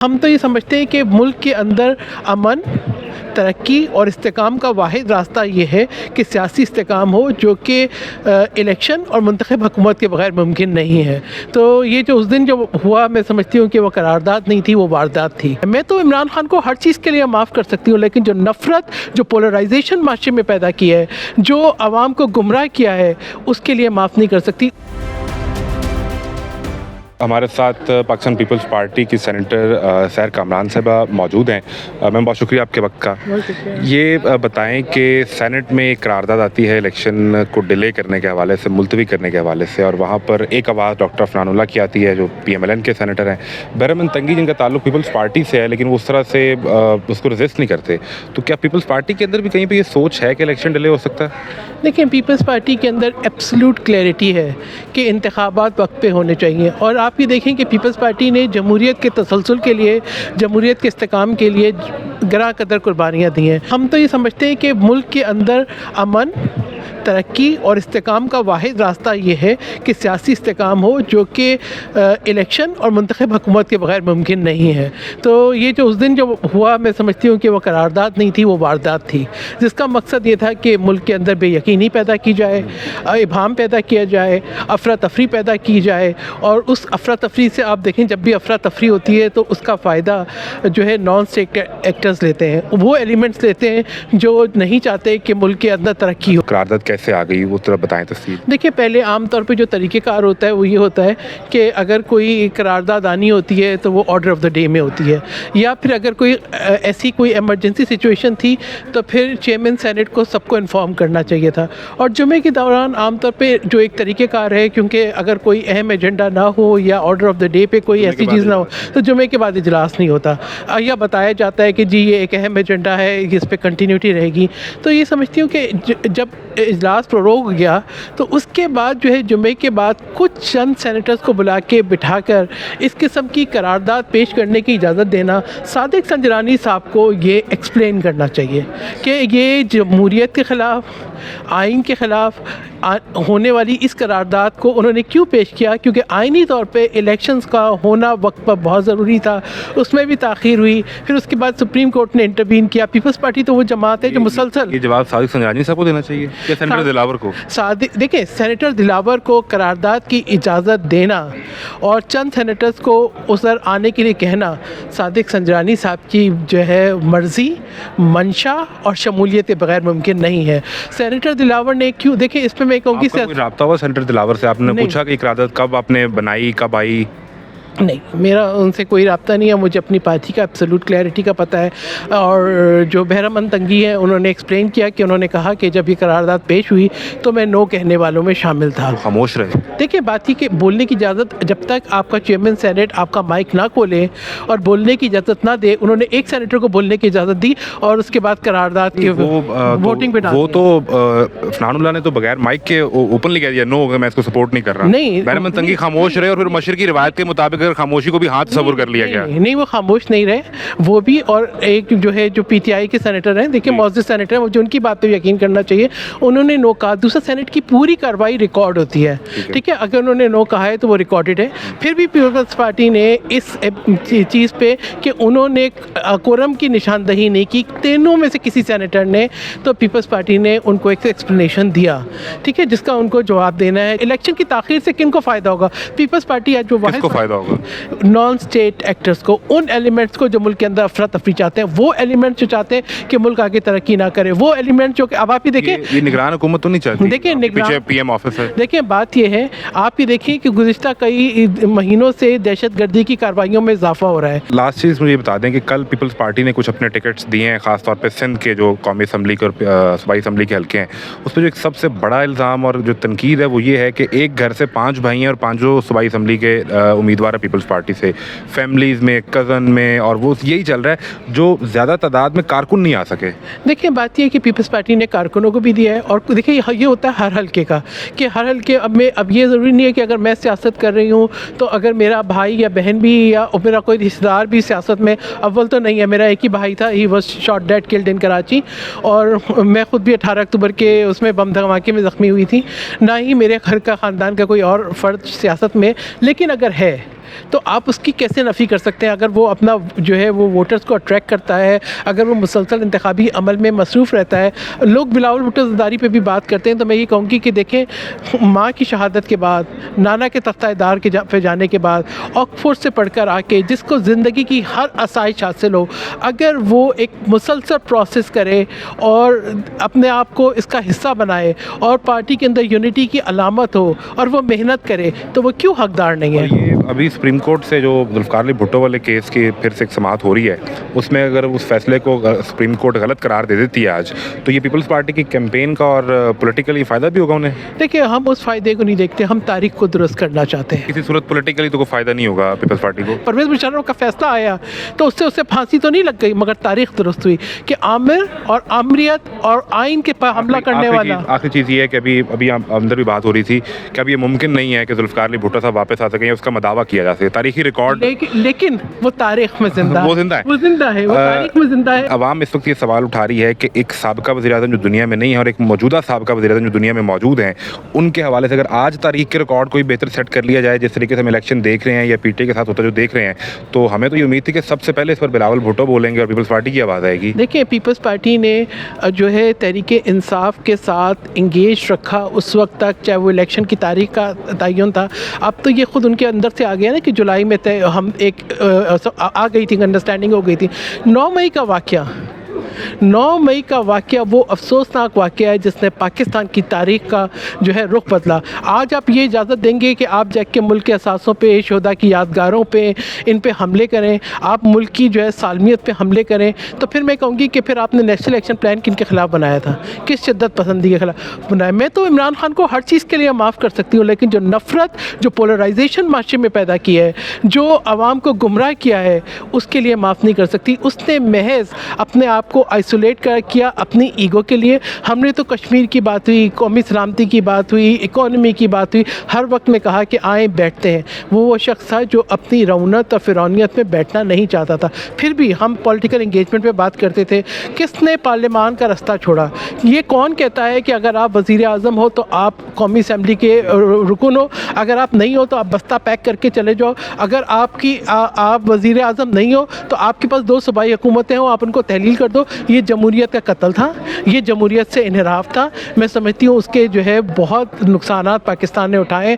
ہم تو یہ سمجھتے ہیں کہ ملک کے اندر امن، ترقی اور استحکام کا واحد راستہ یہ ہے کہ سیاسی استحکام ہو، جو کہ الیکشن اور منتخب حکومت کے بغیر ممکن نہیں ہے۔ تو یہ جو اس دن جو ہوا، میں سمجھتی ہوں کہ وہ قرارداد نہیں تھی، وہ واردات تھی۔ میں تو عمران خان کو ہر چیز کے لیے معاف کر سکتی ہوں، لیکن جو نفرت، جو پولرائزیشن معاشرے میں پیدا کی ہے، جو عوام کو گمراہ کیا ہے، اس کے لیے معاف نہیں کر سکتی۔ ہمارے ساتھ پاکستان پیپلز پارٹی کی سینیٹر سحر کامران صاحبہ موجود ہیں۔ میم بہت شکریہ آپ کے وقت کا۔ یہ بتائیں کہ سینٹ میں ایک قرارداد آتی ہے الیکشن کو ڈیلے کرنے کے حوالے سے، ملتوی کرنے کے حوالے سے، اور وہاں پر ایک آواز ڈاکٹر عفنان اللہ کی آتی ہے جو PMLN کے سینیٹر ہیں، بہرحال تنگی جن کا تعلق پیپلز پارٹی سے ہے، لیکن وہ اس طرح سے اس کو ریزسٹ نہیں کرتے۔ تو کیا پیپلز پارٹی کے اندر بھی کہیں پہ یہ سوچ ہے کہ الیکشن ڈیلے ہو سکتا ہے؟ دیکھیں، پیپلز پارٹی کے اندر ایبسلیوٹ کلیئرٹی ہے کہ انتخابات وقت پہ ہونے چاہیے، اور آپ یہ دیکھیں کہ پیپلز پارٹی نے جمہوریت کے تسلسل کے لیے، جمہوریت کے استحکام کے لیے گراں قدر قربانیاں دی ہیں۔ ہم تو یہ سمجھتے ہیں کہ ملک کے اندر امن، ترقی اور استحکام کا واحد راستہ یہ ہے کہ سیاسی استحکام ہو، جو کہ الیکشن اور منتخب حکومت کے بغیر ممکن نہیں ہے۔ تو یہ جو اس دن جو ہوا، میں سمجھتی ہوں کہ وہ قرارداد نہیں تھی، وہ واردات تھی، جس کا مقصد یہ تھا کہ ملک کے اندر بے یقینی پیدا کی جائے، ابہام پیدا کیا جائے، افراتفری پیدا کی جائے، اور اس افراتفری سے آپ دیکھیں، جب بھی افراتفری ہوتی ہے تو اس کا فائدہ جو ہے نان اسٹیٹ ایکٹرز لیتے ہیں، وہ ایلیمنٹس لیتے ہیں جو نہیں چاہتے کہ ملک کے اندر ترقی ہو۔ قرارداد کیسے آ گئی وہ ذرا بتائیں تفصیل۔ دیکھیں، پہلے عام طور پہ جو طریقہ کار ہوتا ہے وہ یہ ہوتا ہے کہ اگر کوئی قرارداد آنی ہوتی ہے تو وہ آرڈر آف دا ڈے میں ہوتی ہے، یا پھر اگر کوئی ایسی کوئی ایمرجنسی سچویشن تھی تو پھر چیئرمین سینٹ کو سب کو انفارم کرنا چاہیے تھا۔ اور جمعے کے دوران عام طور پہ جو ایک طریقہ کار ہے، کیونکہ اگر کوئی اہم ایجنڈا نہ ہو یا آرڈر آف دا ڈے پہ کوئی ایسی چیز نہ ہو تو جمعے کے بعد اجلاس نہیں ہوتا، یا بتایا جاتا ہے کہ جی یہ ایک اہم ایجنڈا ہے، اس پہ کنٹینیوٹی رہے گی۔ تو یہ سمجھتی ہوں کہ جب اجلاس پروگ گیا تو اس کے بعد جو ہے جمعے کے بعد کچھ چند سینیٹرز کو بلا کے بٹھا کر اس قسم کی قرارداد پیش کرنے کی اجازت دینا، صادق سنجرانی صاحب کو یہ ایکسپلین کرنا چاہیے کہ یہ جمہوریت کے خلاف، آئین کے خلاف ہونے والی اس قرارداد کو انہوں نے کیوں پیش کیا، کیونکہ آئینی طور پہ الیکشنز کا ہونا وقت پر بہت ضروری تھا، اس میں بھی تاخیر ہوئی، پھر اس کے بعد سپریم کورٹ نے انٹروین کیا۔ پیپلز پارٹی تو وہ جماعت ہے جو مسلسل، یہ جواب صادق سنجرانی صاحب کو دینا چاہیے یا سینیٹر دلاور کو؟ دیکھیں، سینیٹر دلاور کو قرارداد کی اجازت دینا اور چند سینیٹرز کو ادھر آنے کے لیے کہنا صادق سنجرانی صاحب کی جو ہے مرضی، منشا اور شمولیت کے بغیر ممکن نہیں ہے۔ سینیٹر دلاور نے کیوں، دیکھیں اس پہ میں کہوں گی، کوئی رابطہ ہوا سینیٹر دلاور سے؟ آپ نے پوچھا کہ قرارداد کب آپ نے بنائی، کب آئی؟ نہیں، میرا ان سے کوئی رابطہ نہیں ہے، مجھے اپنی پارٹی کا ایبسلیوٹ کلیئرٹی کا پتہ ہے، اور جو بہرامند تنگی ہے انہوں نے ایکسپلین کیا کہ انہوں نے کہا کہ جب یہ قرارداد پیش ہوئی تو میں نو کہنے والوں میں شامل تھا۔ خاموش رہے۔ دیکھیں، بات یہ کہ بولنے کی اجازت، جب تک آپ کا چیئرمین سینٹ آپ کا مائک نہ کھولے اور بولنے کی اجازت نہ دے، انہوں نے ایک سینیٹر کو بولنے کی اجازت دی اور اس کے بعد قرارداد کے ووٹنگ پہ ڈال وہ تو عفنان اللہ نے تو بغیر مائک کے اوپنلی کہہ دیا نو، میں اس کو سپورٹ نہیں کر رہا۔ نہیں، بہرامند تنگی خاموش رہے، اور پھر مشرقی روایت کے مطابق خاموشی کو بھی ہاتھ تصور کر لیا گیا۔ نہیں، وہ خاموش نہیں رہے، وہ بھی، اور ایک جو ہے جو PTI کے سینیٹر ہیں، دیکھیں معزز سینیٹر ہیں، مجھے ان کی بات پہ یقین کرنا چاہیے، انہوں نے نو کہا۔ دوسرا، سینٹ کی پوری کارروائی ریکارڈ ہوتی ہے، ٹھیک ہے، اگر انہوں نے نو کہا ہے تو وہ ریکارڈڈ ہے۔ پھر بھی پیپلز پارٹی نے اس چیز پہ کہ انہوں نے کورم کی نشاندہی نہیں کی، تینوں میں سے کسی سینیٹر نے، تو پیپلز پارٹی نے ان کو ایک ایکسپلینیشن دیا، ٹھیک ہے، جس کا ان کو جواب دینا ہے۔ الیکشن کی تاخیر سے کن کو فائدہ ہوگا؟ پیپلز پارٹی آج جو کس کو فائدہ ہوگا؟ نان اسٹیٹ ایکٹرز کو، ان ایلیمنٹس کو جو ملک کے اندر افراتفری چاہتے ہیں، وہ ایلیمنٹس جو چاہتے ہیں کہ ملک آگے ترقی نہ کرے، وہ ایلیمنٹ جو کہ اب آپ ہی دیکھیں، یہ نگران حکومت تو نہیں چاہتی، دیکھیں پیچھے PM آفس ہے۔ دیکھیں، بات یہ ہے، آپ یہ دیکھیں کہ گزشتہ کئی مہینوں سے دہشت گردی کی کارروائیوں میں اضافہ ہو رہا ہے۔ لاسٹ چیز مجھے بتا دیں کہ کل پیپلز پارٹی نے کچھ اپنے ٹکٹس دیے ہیں، خاص طور پہ سندھ کے جو قومی اسمبلی کے اور صوبائی اسمبلی کے حلقے ہیں، اس پہ جو ایک سب سے بڑا الزام اور جو تنقید ہے وہ یہ ہے کہ ایک گھر سے 5 بھائی ہیں اور 5 صوبائی اسمبلی کے امیدوار ہیں پیپلز پارٹی سے، فیملیز میں، کزن میں، اور وہ یہی چل رہا ہے، جو زیادہ تعداد میں کارکن نہیں آ سکے۔ دیکھیں، بات یہ ہے کہ پیپلز پارٹی نے کارکنوں کو بھی دیا ہے، اور دیکھیں یہ ہوتا ہے ہر حلقے کا کہ ہر حلقے، اب یہ ضروری نہیں ہے کہ اگر میں سیاست کر رہی ہوں تو اگر میرا بھائی یا بہن بھی یا میرا کوئی رشتہ دار بھی سیاست میں، اول تو نہیں ہے، میرا ایک ہی بھائی تھا، he was shot dead killed in Karachi, اور میں خود بھی 18 اکتوبر کے اس میں بم دھماکے میں زخمی ہوئی تھی، نہ ہی میرے گھر کا خاندان کا کوئی اور فرد سیاست میں، لیکن اگر ہے تو آپ اس کی کیسے نفی کر سکتے ہیں؟ اگر وہ اپنا جو ہے وہ ووٹرز کو اٹریکٹ کرتا ہے، اگر وہ مسلسل انتخابی عمل میں مصروف رہتا ہے. لوگ بلاول بھٹو زرداری پہ بھی بات کرتے ہیں، تو میں یہ کہوں گی کہ دیکھیں، ماں کی شہادت کے بعد، نانا کے تختہ دار کے پہ جانے کے بعد، آکسفورڈ سے پڑھ کر آ کے جس کو زندگی کی ہر آسائش حاصل ہو، اگر وہ ایک مسلسل پروسیس کرے اور اپنے آپ کو اس کا حصہ بنائے اور پارٹی کے اندر یونٹی کی علامت ہو اور وہ محنت کرے، تو وہ کیوں حقدار نہیں ہے؟ یہ ابھی سپریم کورٹ سے جو ذوالفقار علی بھٹو والے کیس کی پھر سے ایک سماعت ہو رہی ہے، اس میں اگر اس فیصلے کو سپریم کورٹ غلط قرار دے دیتی ہے آج، تو یہ پیپلز پارٹی کی کیمپین کا اور پولیٹیکلی فائدہ بھی ہوگا انہیں؟ دیکھیں، ہم اس فائدے کو نہیں دیکھتے، ہم تاریخ کو درست کرنا چاہتے ہیں. کسی صورت پولیٹیکلی تو کوئی فائدہ نہیں ہوگا پیپلز پارٹی کو. پرویز مشرف کا فیصلہ آیا تو اس سے اسے پھانسی تو نہیں لگ گئی، مگر تاریخ درست ہوئی کہ عامر اور عامریت اور آئین کے پر حملہ کرنے والا. آخری چیز یہ ہے کہ ابھی اندر بھی بات ہو رہی تھی کہ اب یہ ممکن نہیں ہے کہ ذوالفقار علی بھٹو صاحب واپس آ سکیں، اس کا مداوع کیا جا سکے. تاریخی ریکارڈ لیکن وہ تاریخ میں زندہ ہے، وہ زندہ ہے، وہ زندہ ہے، وہ تاریخ میں زندہ ہے. عوام اس وقت یہ سوال اٹھا رہی ہے کہ ایک سابقہ وزیر اعظم جو دنیا میں نہیں ہے اور ایک موجودہ سابقہ وزیر اعظم جو دنیا میں موجود ہیں، ان کے حوالے سے اگر آج تاریخ کے ریکارڈ کوئی بہتر سیٹ کر لیا جائے، جس طریقے سے ہم الیکشن دیکھ رہے ہیں یا پی ٹی کے ساتھ ہوتا جو دیکھ رہے ہیں، تو ہمیں تو یہ امید تھی کہ سب سے پہلے اس پر بلاول بھٹو بولیں گے اور پیپلز پارٹی کی آواز آئے گی. دیکھیں، پیپلز پارٹی نے جو ہے تحریک انصاف کے ساتھ انگیج رکھا اس وقت تک، چاہے وہ الیکشن کی تاریخ کا تعین تھا. اب تو یہ خود ان کے اندر سے آ گیا نا کہ جولائی میں ہم ایک آ گئی تھی، انڈرسٹینڈنگ ہو گئی تھی. 9 مئی کا واقعہ وہ افسوسناک واقعہ ہے جس نے پاکستان کی تاریخ کا جو ہے رخ بدلا. آج آپ یہ اجازت دیں گے کہ آپ جا کے ملک کے اثاثوں پہ، شہداء کی یادگاروں پہ، ان پہ حملے کریں، آپ ملک کی جو ہے سالمیت پہ حملے کریں، تو پھر میں کہوں گی کہ پھر آپ نے نیشنل ایکشن پلان کن کے خلاف بنایا تھا؟ کس شدت پسندی کے خلاف بنایا؟ میں تو عمران خان کو ہر چیز کے لیے معاف کر سکتی ہوں، لیکن جو نفرت، جو پولرائزیشن معاشرے میں پیدا کی ہے، جو عوام کو گمراہ کیا ہے، اس کے لیے معاف نہیں کر سکتی. اس نے محض اپنے آپ کو آئسولیٹ کیا اپنی ایگو کے لیے. ہم نے تو کشمیر کی بات ہوئی، قومی سلامتی کی بات ہوئی، اکانومی کی بات ہوئی، ہر وقت میں کہا کہ آئیں بیٹھتے ہیں. وہ شخص تھا جو اپنی رونت اور فرعونیت میں بیٹھنا نہیں چاہتا تھا. پھر بھی ہم پولیٹیکل انگیجمنٹ پہ بات کرتے تھے. کس نے پارلیمان کا رستہ چھوڑا؟ یہ کون کہتا ہے کہ اگر آپ وزیر اعظم ہو تو آپ قومی اسمبلی کے رکن ہو، اگر آپ نہیں ہو تو آپ بستہ پیک کر کے چلے جاؤ، اگر آپ وزیر اعظم نہیں ہو تو آپ کے پاس 2 صوبائی حکومتیں ہوں، آپ ان کو تحلیل کر دو. یہ جمہوریت کا قتل تھا، یہ جمہوریت سے انحراف تھا. میں سمجھتی ہوں اس کے جو ہے بہت نقصانات پاکستان نے اٹھائے.